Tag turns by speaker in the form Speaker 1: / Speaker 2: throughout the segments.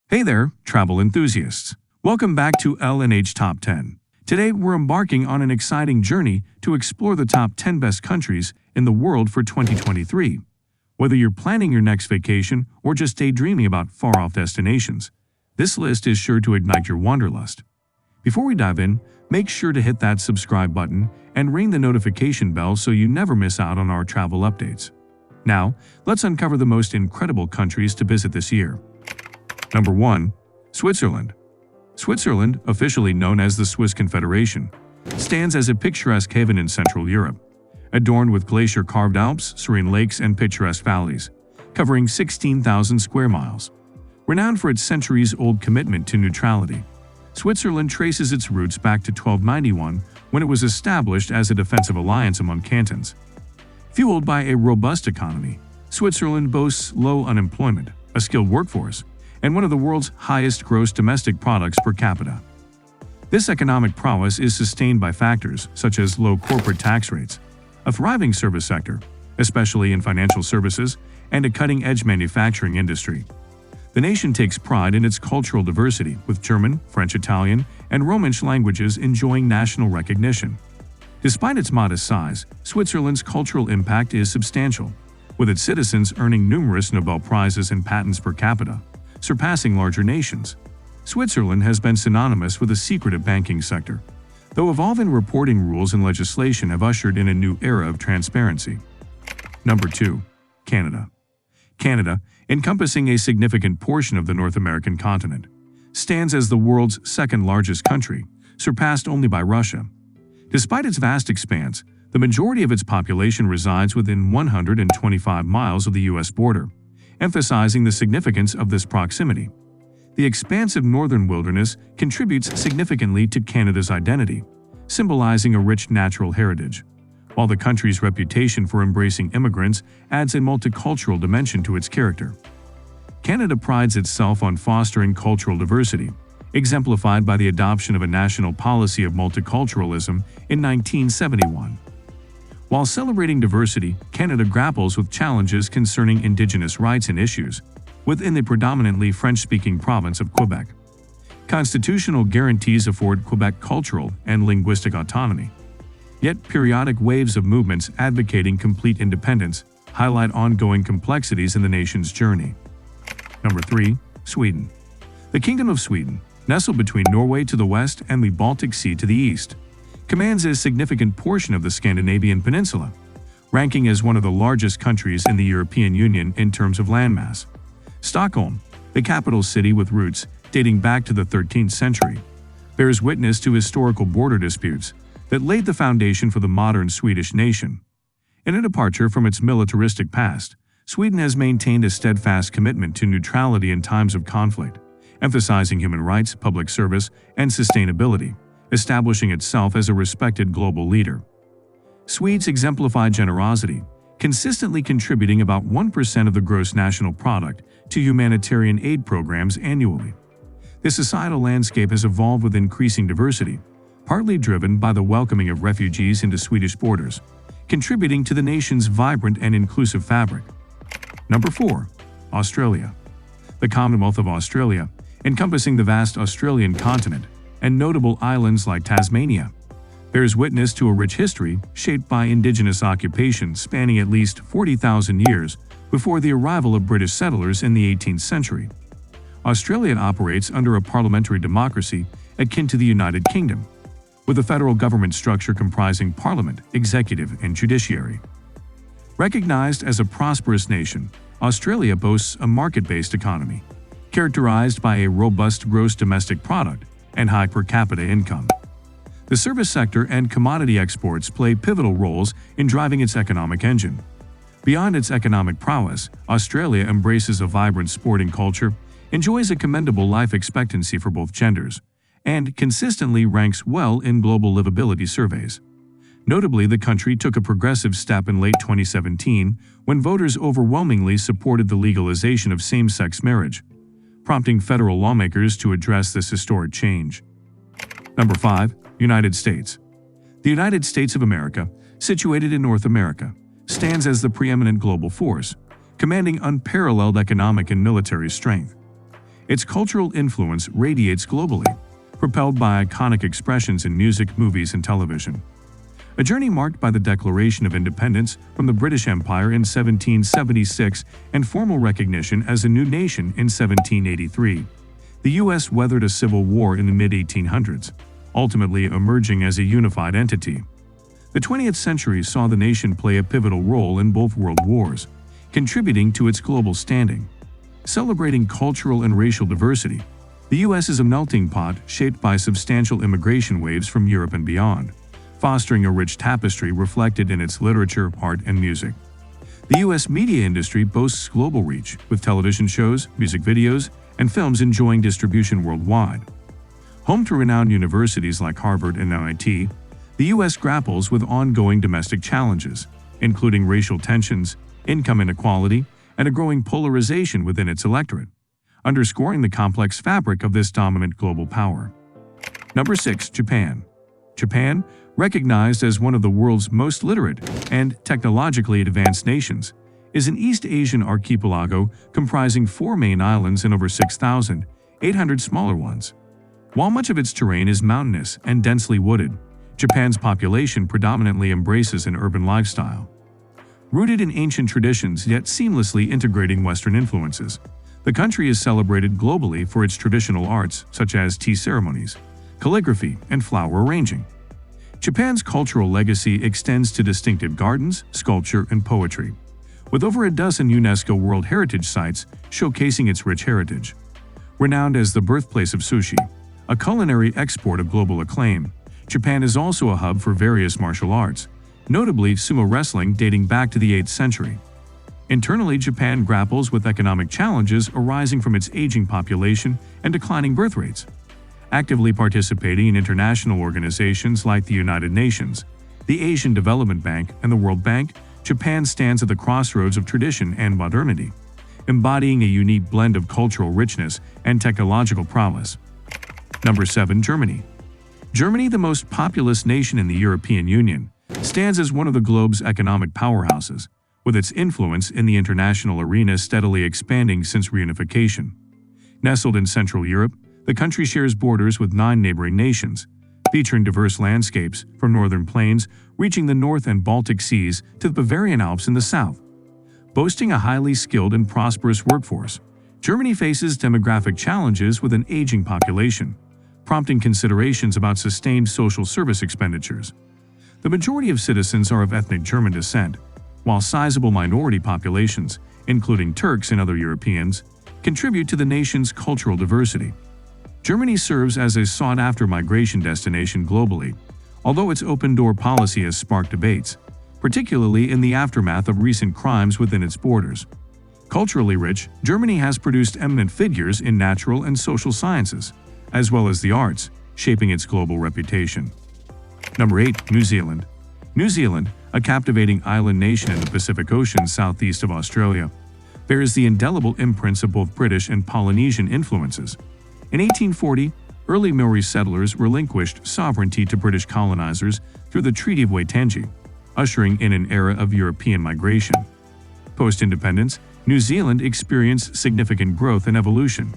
Speaker 1: Hey there, travel enthusiasts. Welcome back to L&H Top 10. Today, we're embarking on an exciting journey to explore the top 10 best countries in the world for 2023. Whether you're planning your next vacation or just daydreaming about far-off destinations, this list is sure to ignite your wanderlust. Before we dive in, make sure to hit that subscribe button and ring the notification bell so you never miss out on our travel updates. Now, let's uncover the most incredible countries to visit this year. Number 1. Switzerland. Switzerland, officially known as the Swiss Confederation, stands as a picturesque haven in Central Europe, adorned with glacier-carved Alps, serene lakes, and picturesque valleys, covering 16,000 square miles. Renowned for its centuries-old commitment to neutrality, Switzerland traces its roots back to 1291 when it was established as a defensive alliance among cantons. Fueled by a robust economy, Switzerland boasts low unemployment, a skilled workforce, and one of the world's highest gross domestic products per capita. This economic prowess is sustained by factors such as low corporate tax rates, a thriving service sector, especially in financial services, and a cutting-edge manufacturing industry. The nation takes pride in its cultural diversity, with German, French, Italian, and Romansh languages enjoying national recognition. Despite its modest size, Switzerland's cultural impact is substantial, with its citizens earning numerous Nobel Prizes and patents per capita, surpassing larger nations. Switzerland has been synonymous with a secretive banking sector, though evolving reporting rules and legislation have ushered in a new era of transparency. Number 2. Canada. Canada, encompassing a significant portion of the North American continent, stands as the world's second-largest country, surpassed only by Russia. Despite its vast expanse, the majority of its population resides within 125 miles of the U.S. border, emphasizing the significance of this proximity. The expansive northern wilderness contributes significantly to Canada's identity, symbolizing a rich natural heritage, while the country's reputation for embracing immigrants adds a multicultural dimension to its character. Canada prides itself on fostering cultural diversity, exemplified by the adoption of a national policy of multiculturalism in 1971. While celebrating diversity, Canada grapples with challenges concerning Indigenous rights and issues within the predominantly French-speaking province of Quebec. Constitutional guarantees afford Quebec cultural and linguistic autonomy. Yet periodic waves of movements advocating complete independence highlight ongoing complexities in the nation's journey. Number 3. Sweden. The Kingdom of Sweden, nestled between Norway to the west and the Baltic Sea to the east, commands a significant portion of the Scandinavian peninsula, ranking as one of the largest countries in the European Union in terms of landmass. Stockholm, the capital city with roots dating back to the 13th century, bears witness to historical border disputes that laid the foundation for the modern Swedish nation. In a departure from its militaristic past, Sweden has maintained a steadfast commitment to neutrality in times of conflict, emphasizing human rights, public service, and sustainability, establishing itself as a respected global leader. Swedes exemplify generosity, consistently contributing about 1% of the gross national product to humanitarian aid programs annually. The societal landscape has evolved with increasing diversity, partly driven by the welcoming of refugees into Swedish borders, contributing to the nation's vibrant and inclusive fabric. Number 4. Australia. The Commonwealth of Australia, encompassing the vast Australian continent and notable islands like Tasmania, bears witness to a rich history shaped by Indigenous occupation spanning at least 40,000 years before the arrival of British settlers in the 18th century. Australia operates under a parliamentary democracy akin to the United Kingdom, with a federal government structure comprising parliament, executive, and judiciary. Recognized as a prosperous nation, Australia boasts a market-based economy, characterized by a robust gross domestic product and high per capita income. The service sector and commodity exports play pivotal roles in driving its economic engine. Beyond its economic prowess, Australia embraces a vibrant sporting culture, enjoys a commendable life expectancy for both genders, and consistently ranks well in global livability surveys. Notably, the country took a progressive step in late 2017 when voters overwhelmingly supported the legalization of same-sex marriage, prompting federal lawmakers to address this historic change. Number 5. United States. The United States of America, situated in North America, stands as the preeminent global force, commanding unparalleled economic and military strength. Its cultural influence radiates globally, propelled by iconic expressions in music, movies, and television. A journey marked by the Declaration of Independence from the British Empire in 1776 and formal recognition as a new nation in 1783. The U.S. weathered a civil war in the mid-1800s, ultimately emerging as a unified entity. The 20th century saw the nation play a pivotal role in both world wars, contributing to its global standing. Celebrating cultural and racial diversity, the U.S. is a melting pot shaped by substantial immigration waves from Europe and beyond, fostering a rich tapestry reflected in its literature, art, and music. The U.S. media industry boasts global reach, with television shows, music videos, and films enjoying distribution worldwide. Home to renowned universities like Harvard and MIT, the U.S. grapples with ongoing domestic challenges, including racial tensions, income inequality, and a growing polarization within its electorate, underscoring the complex fabric of this dominant global power. Number 6. Japan. Japan, recognized as one of the world's most literate and technologically advanced nations, is an East Asian archipelago comprising 4 main islands and over 6,800 smaller ones. While much of its terrain is mountainous and densely wooded, Japan's population predominantly embraces an urban lifestyle. Rooted in ancient traditions yet seamlessly integrating Western influences, the country is celebrated globally for its traditional arts such as tea ceremonies, calligraphy, and flower arranging. Japan's cultural legacy extends to distinctive gardens, sculpture, and poetry, with over a dozen UNESCO World Heritage Sites showcasing its rich heritage. Renowned as the birthplace of sushi, a culinary export of global acclaim, Japan is also a hub for various martial arts, notably sumo wrestling dating back to the 8th century. Internally, Japan grapples with economic challenges arising from its aging population and declining birth rates. Actively participating in international organizations like the United Nations, the Asian Development Bank, and the World Bank, Japan stands at the crossroads of tradition and modernity, embodying a unique blend of cultural richness and technological prowess. Number 7. Germany. Germany, the most populous nation in the European Union, stands as one of the globe's economic powerhouses, with its influence in the international arena steadily expanding since reunification. Nestled in Central Europe, the country shares borders with 9 neighboring nations, featuring diverse landscapes from northern plains reaching the North and Baltic Seas to the Bavarian Alps in the south. Boasting a highly skilled and prosperous workforce, Germany faces demographic challenges with an aging population, prompting considerations about sustained social service expenditures. The majority of citizens are of ethnic German descent, while sizable minority populations, including Turks and other Europeans, contribute to the nation's cultural diversity. Germany serves as a sought-after migration destination globally, although its open-door policy has sparked debates, particularly in the aftermath of recent crimes within its borders. Culturally rich, Germany has produced eminent figures in natural and social sciences, as well as the arts, shaping its global reputation. Number 8. New Zealand. New Zealand, a captivating island nation in the Pacific Ocean southeast of Australia, bears the indelible imprints of both British and Polynesian influences. In 1840, early Maori settlers relinquished sovereignty to British colonizers through the Treaty of Waitangi, ushering in an era of European migration. Post-independence, New Zealand experienced significant growth and evolution.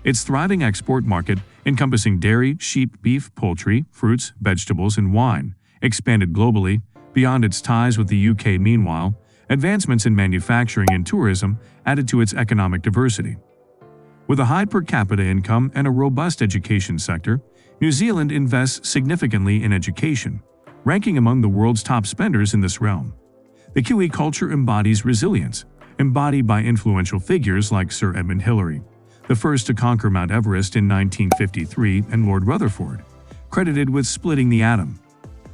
Speaker 1: Its thriving export market, encompassing dairy, sheep, beef, poultry, fruits, vegetables, and wine, expanded globally. Beyond its ties with the UK, meanwhile, advancements in manufacturing and tourism added to its economic diversity. With a high per capita income and a robust education sector, New Zealand invests significantly in education, ranking among the world's top spenders in this realm. The Kiwi culture embodies resilience, embodied by influential figures like Sir Edmund Hillary, the first to conquer Mount Everest in 1953, and Lord Rutherford, credited with splitting the atom.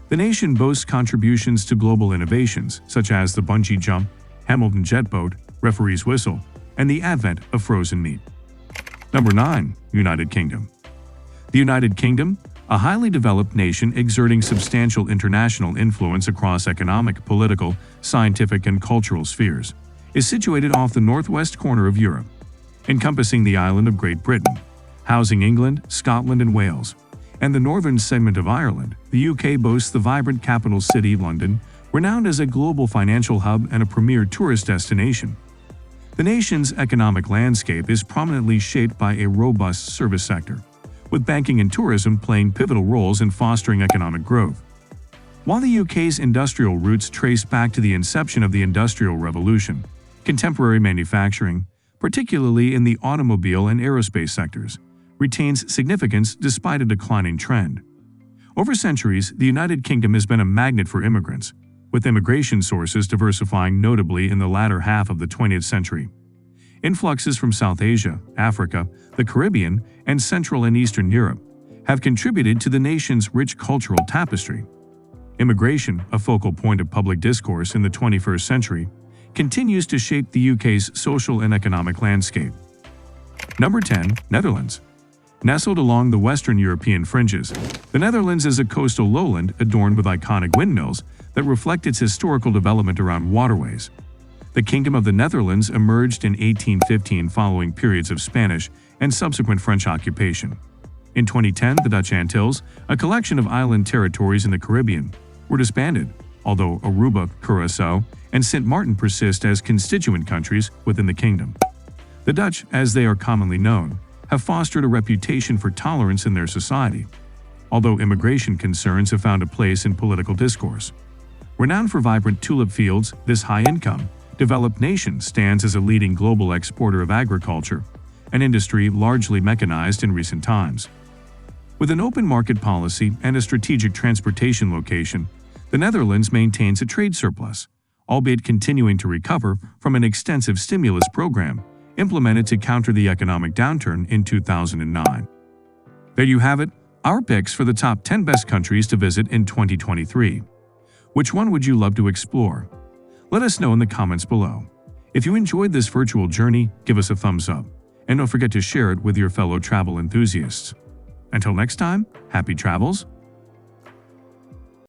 Speaker 1: The nation boasts contributions to global innovations such as the bungee jump, Hamilton jet boat, referee's whistle, and the advent of frozen meat. Number 9. United Kingdom. The United Kingdom, a highly developed nation exerting substantial international influence across economic, political, scientific, and cultural spheres, is situated off the northwest corner of Europe, encompassing the island of Great Britain, housing England, Scotland, and Wales, and the northern segment of Ireland. The UK boasts the vibrant capital city, London, renowned as a global financial hub and a premier tourist destination. The nation's economic landscape is prominently shaped by a robust service sector, with banking and tourism playing pivotal roles in fostering economic growth. While the UK's industrial roots trace back to the inception of the Industrial Revolution, contemporary manufacturing, particularly in the automobile and aerospace sectors, retains significance despite a declining trend. Over centuries, the United Kingdom has been a magnet for immigrants, with immigration sources diversifying notably in the latter half of the 20th century. Influxes from South Asia, Africa, the Caribbean, and Central and Eastern Europe have contributed to the nation's rich cultural tapestry. Immigration, a focal point of public discourse in the 21st century, continues to shape the UK's social and economic landscape. Number 10. Netherlands. Nestled along the Western European fringes, the Netherlands is a coastal lowland adorned with iconic windmills that reflect its historical development around waterways. The Kingdom of the Netherlands emerged in 1815 following periods of Spanish and subsequent French occupation. In 2010, the Dutch Antilles, a collection of island territories in the Caribbean, were disbanded, although Aruba, Curaçao, and Sint Maarten persist as constituent countries within the kingdom. The Dutch, as they are commonly known, have fostered a reputation for tolerance in their society, although immigration concerns have found a place in political discourse. Renowned for vibrant tulip fields, this high-income, developed nation stands as a leading global exporter of agriculture, an industry largely mechanized in recent times. With an open market policy and a strategic transportation location, the Netherlands maintains a trade surplus, albeit continuing to recover from an extensive stimulus program implemented to counter the economic downturn in 2009. There you have it, our picks for the top 10 best countries to visit in 2023. Which one would you love to explore? Let us know in the comments below. If you enjoyed this virtual journey, give us a thumbs up, and don't forget to share it with your fellow travel enthusiasts. Until next time, happy travels!